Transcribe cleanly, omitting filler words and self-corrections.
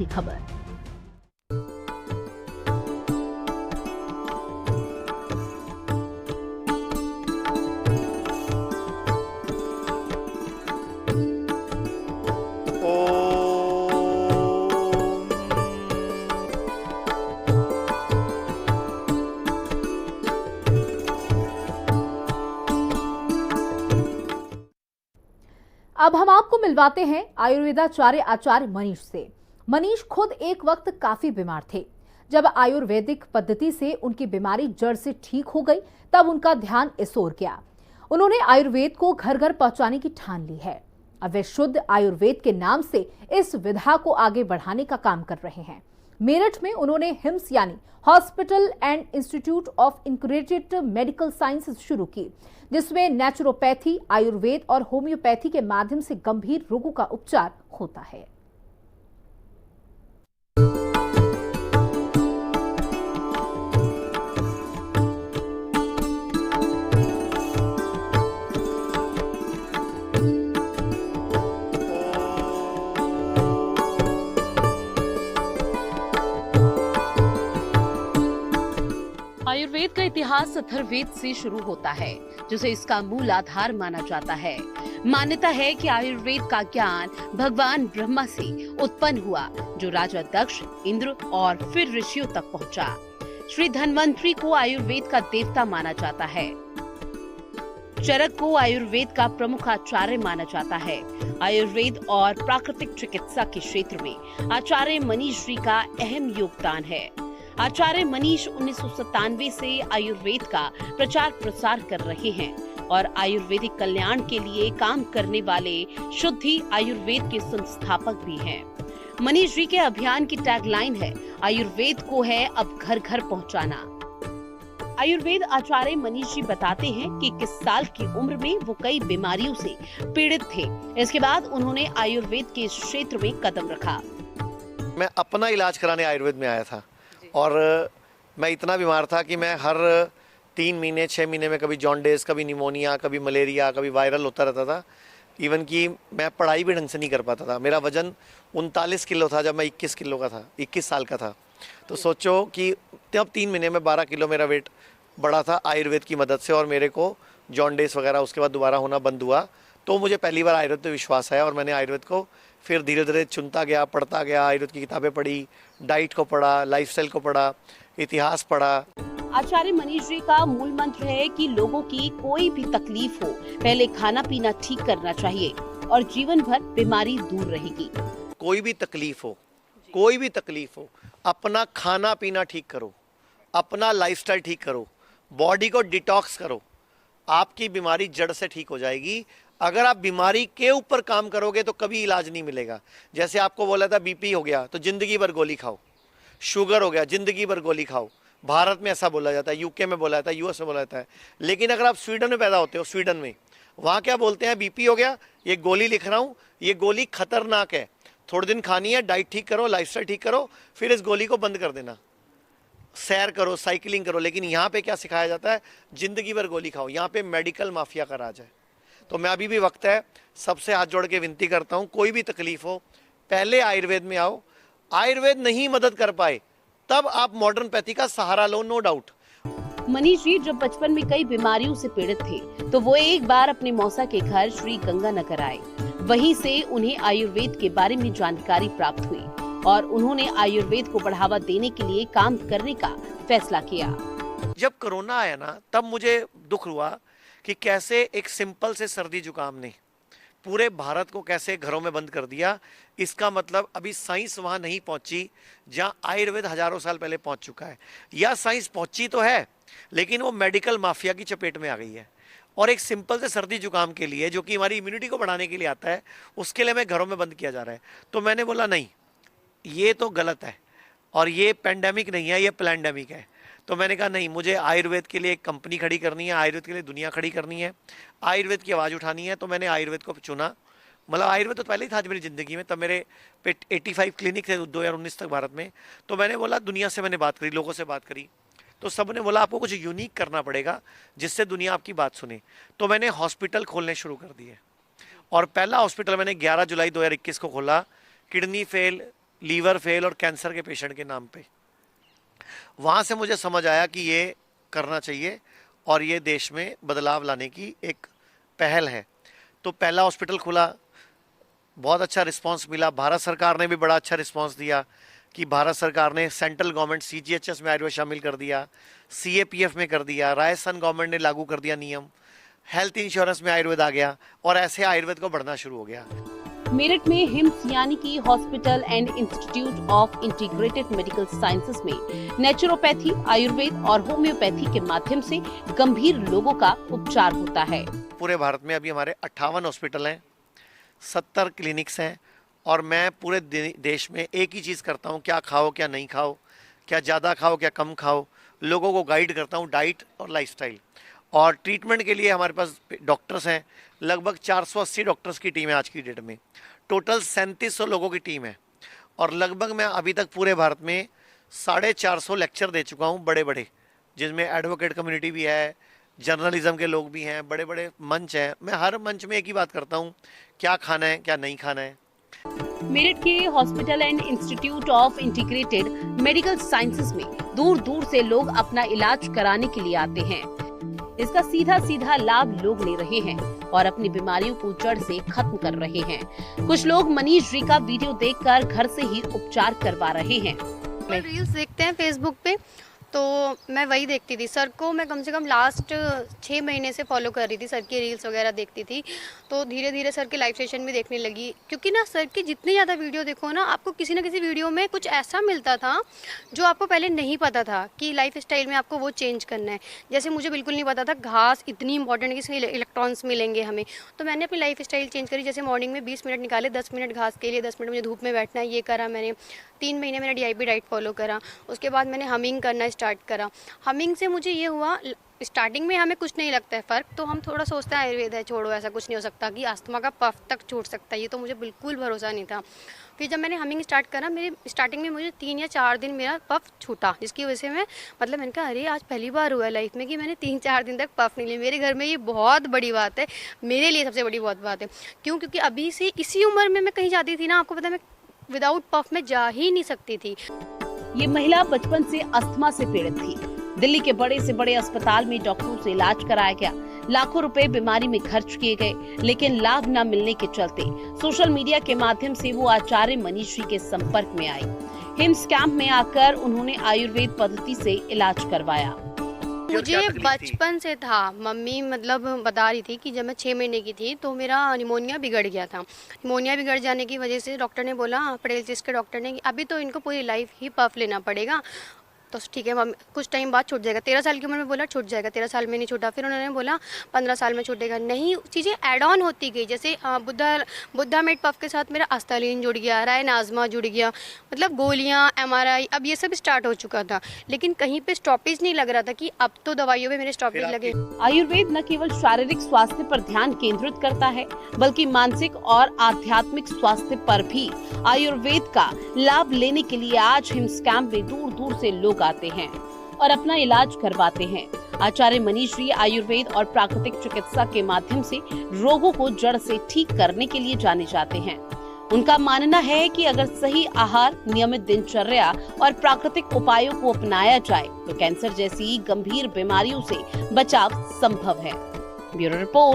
बड़ी खबर। अब हम आपको मिलवाते हैं आयुर्वेदाचार्य आचार्य मनीष से। मनीष खुद एक वक्त काफी बीमार थे। जब आयुर्वेदिक पद्धति से उनकी बीमारी जड़ से ठीक हो गई, तब उनका ध्यान इस ओर गया। उन्होंने आयुर्वेद को घर घर पहुंचाने की ठान ली है। अब वे शुद्ध आयुर्वेद के नाम से इस विधा को आगे बढ़ाने का काम कर रहे हैं। मेरठ में उन्होंने हिम्स यानी hospital and institute of integrated medical sciences शुरू की, जिसमें नेचुरोपैथी, आयुर्वेद और होम्योपैथी के माध्यम से गंभीर रोगों का उपचार होता है। आयुर्वेद का इतिहास अथर्ववेद से शुरू होता है, जिसे इसका मूल आधार माना जाता है। मान्यता है कि आयुर्वेद का ज्ञान भगवान ब्रह्मा से उत्पन्न हुआ, जो राजा दक्ष, इंद्र और फिर ऋषियों तक पहुंचा। श्री धन्वंतरी को आयुर्वेद का देवता माना जाता है। चरक को आयुर्वेद का प्रमुख आचार्य माना जाता है। आयुर्वेद और प्राकृतिक चिकित्सा के क्षेत्र में आचार्य मनीष जी का अहम योगदान है। आचार्य मनीष 1997 से आयुर्वेद का प्रचार प्रसार कर रहे हैं और आयुर्वेदिक कल्याण के लिए काम करने वाले शुद्धि आयुर्वेद के संस्थापक भी हैं। मनीष जी के अभियान की टैगलाइन है, आयुर्वेद को है अब घर घर पहुंचाना। आयुर्वेद आचार्य मनीष जी बताते हैं कि 21 साल की उम्र में वो कई बीमारियों से पीड़ित थे। इसके बाद उन्होंने आयुर्वेद के क्षेत्र में कदम रखा। मैं अपना इलाज कराने आयुर्वेद में आया था और मैं इतना बीमार था कि मैं हर 3 महीने 6 महीने में कभी जॉन्डिस, कभी निमोनिया, कभी मलेरिया, कभी वायरल होता रहता था। इवन कि मैं पढ़ाई भी ढंग से नहीं कर पाता था। मेरा वजन 39 किलो था जब मैं 21 किलो का था, 21 साल का था। तो सोचो कि तब 3 महीने में 12 किलो मेरा वेट बढ़ा था आयुर्वेद की मदद से, और मेरे को जॉन्डिस वगैरह उसके बाद दोबारा होना बंद हुआ। तो मुझे पहली बार आयुर्वेद पे विश्वास आया और मैंने आयुर्वेद को फिर धीरे धीरे चुनता गया, पढ़ता गया। आयुर्वेद की किताबें पढ़ी, डाइट को पढ़ा, लाइफस्टाइल को पढ़ा, इतिहास पढ़ा। आचार्य मनीष जी का मूल मंत्र है कि लोगों की कोई भी तकलीफ हो, पहले खाना पीना ठीक करना चाहिए और जीवन भर बीमारी दूर रहेगी। कोई भी तकलीफ हो, कोई भी तकलीफ हो, अपना खाना पीना ठीक करो, अपना लाइफस्टाइल ठीक करो, बॉडी को डिटॉक्स करो, आपकी बीमारी जड़ से ठीक हो जाएगी। अगर आप बीमारी के ऊपर काम करोगे तो कभी इलाज नहीं मिलेगा। जैसे आपको बोला था बीपी हो गया तो जिंदगी भर गोली खाओ, शुगर हो गया जिंदगी भर गोली खाओ। भारत में ऐसा बोला जाता है, यूके में बोला जाता है, यूएस में बोला जाता है। लेकिन अगर आप स्वीडन में पैदा होते हो, स्वीडन में, वहाँ क्या बोलते हैं, बीपी हो गया, ये गोली लिख रहा हूँ, ये गोली खतरनाक है, थोड़े दिन खानी है, डाइट ठीक करो, लाइफस्टाइल ठीक करो, फिर इस गोली को बंद कर देना, सैर करो, साइकिलिंग करो। लेकिन यहाँ पे क्या सिखाया जाता है, जिंदगी भर गोली खाओ। यहाँ पे मेडिकल माफिया का राज है। तो मैं अभी भी वक्त है, सबसे हाथ जोड़ के विनती करता हूँ, कोई भी तकलीफ हो पहले आयुर्वेद में आओ। आयुर्वेद नहीं मदद कर पाए तब आप मॉडर्न पैथी का सहारा लो, नो डाउट। मनीष जी जब बचपन में कई बीमारियों से पीड़ित थे तो वो एक बार अपने मौसा के घर श्री गंगानगर आए। वहीं से उन्हें आयुर्वेद के बारे में जानकारी प्राप्त हुई और उन्होंने आयुर्वेद को बढ़ावा देने के लिए काम करने का फैसला किया। जब कोरोना आया ना, तब मुझे दुख हुआ कि कैसे एक सिंपल से सर्दी जुकाम ने पूरे भारत को कैसे घरों में बंद कर दिया। इसका मतलब अभी साइंस वहां नहीं पहुंची जहां आयुर्वेद हजारों साल पहले पहुंच चुका है, या साइंस पहुंची तो है लेकिन वो मेडिकल माफिया की चपेट में आ गई है। और एक सिंपल से सर्दी जुकाम के लिए, जो कि हमारी इम्यूनिटी को बढ़ाने के लिए आता है, उसके लिए हमें घरों में बंद किया जा रहा है। तो मैंने बोला नहीं, ये तो गलत है और ये पेंडेमिक नहीं है, ये प्लैंडेमिक है। तो मैंने कहा नहीं, मुझे आयुर्वेद के लिए एक कंपनी खड़ी करनी है, आयुर्वेद के लिए दुनिया खड़ी करनी है, आयुर्वेद की आवाज़ उठानी है। तो मैंने आयुर्वेद को चुना। मतलब आयुर्वेद तो पहले ही था मेरी ज़िंदगी में, तब मेरे 85 क्लिनिक थे 2019 तक भारत में। तो मैंने बोला, दुनिया से मैंने बात करी, लोगों से बात करी, तो सब ने बोला आपको कुछ यूनिक करना पड़ेगा जिससे दुनिया आपकी बात सुने। तो मैंने हॉस्पिटल खोलने शुरू कर दिए और पहला हॉस्पिटल मैंने 11 जुलाई 2021 को खोला। किडनी फेल, लीवर फेल और कैंसर के पेशेंट के नाम पे। वहाँ से मुझे समझ आया कि ये करना चाहिए और ये देश में बदलाव लाने की एक पहल है। तो पहला हॉस्पिटल खुला, बहुत अच्छा रिस्पांस मिला। भारत सरकार ने भी बड़ा अच्छा रिस्पांस दिया कि भारत सरकार ने सेंट्रल गवर्नमेंट CGHS में आयुर्वेद शामिल कर दिया, CAPF में कर दिया, राजस्थान गवर्नमेंट ने लागू कर दिया नियम, हेल्थ इंश्योरेंस में आयुर्वेद आ गया और ऐसे आयुर्वेद को बढ़ना शुरू हो गया। मेरठ में हिम्स यानी कि hospital and institute of integrated medical sciences में नेचुरोपैथी, आयुर्वेद और होम्योपैथी के माध्यम से गंभीर लोगों का उपचार होता है। पूरे भारत में अभी हमारे 58 हॉस्पिटल हैं, 70 क्लिनिक्स हैं और मैं पूरे देश में एक ही चीज़ करता हूँ, क्या खाओ क्या नहीं खाओ, क्या ज़्यादा खाओ क्या कम खाओ। लोगों को गाइड करता हूँ डाइट और लाइफस्टाइल। और ट्रीटमेंट के लिए हमारे पास डॉक्टर्स हैं, लगभग 480 डॉक्टर्स की टीम है आज की डेट में। टोटल 3700 लोगों की टीम है और लगभग मैं अभी तक पूरे भारत में 450 लेक्चर दे चुका हूँ बड़े बड़े, जिसमें एडवोकेट कम्युनिटी भी है, जर्नलिज्म के लोग भी हैं, बड़े बड़े मंच हैं। मैं हर मंच में एक ही बात करता हूँ, क्या खाना है क्या नहीं खाना है। मेरठ के hospital and institute of integrated medical sciences में दूर दूर से लोग अपना इलाज कराने के लिए आते हैं। इसका सीधा सीधा लाभ लोग ले रहे हैं और अपनी बीमारियों को जड़ से खत्म कर रहे हैं। कुछ लोग मनीष जी का वीडियो देखकर घर से ही उपचार करवा रहे हैं। रील्स देखते हैं फेसबुक पे, तो मैं वही देखती थी। सर को मैं कम से कम लास्ट 6 महीने से फॉलो कर रही थी, सर की रील्स वगैरह देखती थी। तो धीरे धीरे सर के लाइव सेशन भी देखने लगी, क्योंकि ना सर की जितनी ज़्यादा वीडियो देखो ना, आपको किसी न किसी वीडियो में कुछ ऐसा मिलता था जो आपको पहले नहीं पता था कि लाइफ स्टाइल में आपको वो चेंज करना है। जैसे मुझे बिल्कुल नहीं पता था घास इतनी इंपॉर्टेंट है कि इसमें इलेक्ट्रॉन्स मिलेंगे हमें। तो मैंने अपनी लाइफ स्टाइल चेंज करी। जैसे मॉर्निंग में 20 मिनट निकाले, 10 मिनट घास के लिए, 10 मिनट मुझे धूप में बैठना है, ये करा मैंने। 3 महीने मैंने DIP डाइट फॉलो करा। उसके बाद मैंने हमिंग करना स्टार्ट करा। हमिंग से मुझे ये हुआ, स्टार्टिंग में हमें कुछ नहीं लगता है फ़र्क, तो हम थोड़ा सोचते हैं आयुर्वेद है, छोड़ो, ऐसा कुछ नहीं हो सकता कि अस्थमा का पफ तक छूट सकता है। ये तो मुझे बिल्कुल भरोसा नहीं था। फिर जब मैंने हमिंग स्टार्ट करा, मेरे स्टार्टिंग में मुझे 3 या 4 दिन मेरा पफ छूटा, जिसकी वजह से मैं मैंने कहा अरे आज पहली बार हुआ है लाइफ में कि मैंने 3-4 दिन तक पफ नहीं लिया। मेरे घर में ये बहुत बड़ी बात है, मेरे लिए सबसे बड़ी बहुत बात है। क्यों? क्योंकि अभी से इसी उम्र में मैं कहीं जाती थी ना, आपको पता है, मैं विदाउट पफ में जा ही नहीं सकती थी। ये महिला बचपन से अस्थमा से पीड़ित थी। दिल्ली के बड़े से बड़े अस्पताल में डॉक्टरों से इलाज कराया गया, लाखों रुपए बीमारी में खर्च किए गए, लेकिन लाभ न मिलने के चलते सोशल मीडिया के माध्यम से वो आचार्य मनीष जी के संपर्क में आई। हिम्स कैंप में आकर उन्होंने आयुर्वेद पद्धति से इलाज करवाया। मुझे बचपन से था, मम्मी मतलब बता रही थी कि जब मैं 6 महीने की थी तो मेरा निमोनिया बिगड़ गया था। निमोनिया बिगड़ जाने की वजह से डॉक्टर ने बोला, पेडियाट्रिस्ट के डॉक्टर ने, कि अभी तो इनको पूरी लाइफ ही पफ लेना पड़ेगा। तो ठीक है मम्मी, कुछ टाइम बाद छूट जाएगा। 13 साल की उम्र में बोला छूट जाएगा, 13 साल में नहीं छूटा। फिर उन्होंने बोला 15 साल में छूटेगा। नहीं, चीज़ें ऐड ऑन होती गई। जैसे बुद्धा मेड पफ के साथ मेरा आस्थालीन जुड़ गया, रायनाज़मा जुड़ गया, मतलब गोलियां, MRI, अब ये सब स्टार्ट हो चुका था। लेकिन कहीं पे स्टॉपेज नहीं लग रहा था कि अब तो दवाइयों में मेरे स्टॉपेज लगे। आयुर्वेद न केवल शारीरिक स्वास्थ्य पर ध्यान केंद्रित करता है, बल्कि मानसिक और आध्यात्मिक स्वास्थ्य पर भी आयुर्वेद का लाभ लेने के लिए आज हिम्स कैंप में दूर दूर से लोग आते हैं और अपना इलाज करवाते हैं। आचार्य मनीष जी आयुर्वेद और प्राकृतिक चिकित्सा के माध्यम से रोगों को जड़ से ठीक करने के लिए जाने जाते हैं। उनका मानना है कि अगर सही आहार, नियमित दिनचर्या और प्राकृतिक उपायों को अपनाया जाए तो कैंसर जैसी गंभीर बीमारियों से बचाव संभव है। Bureau report.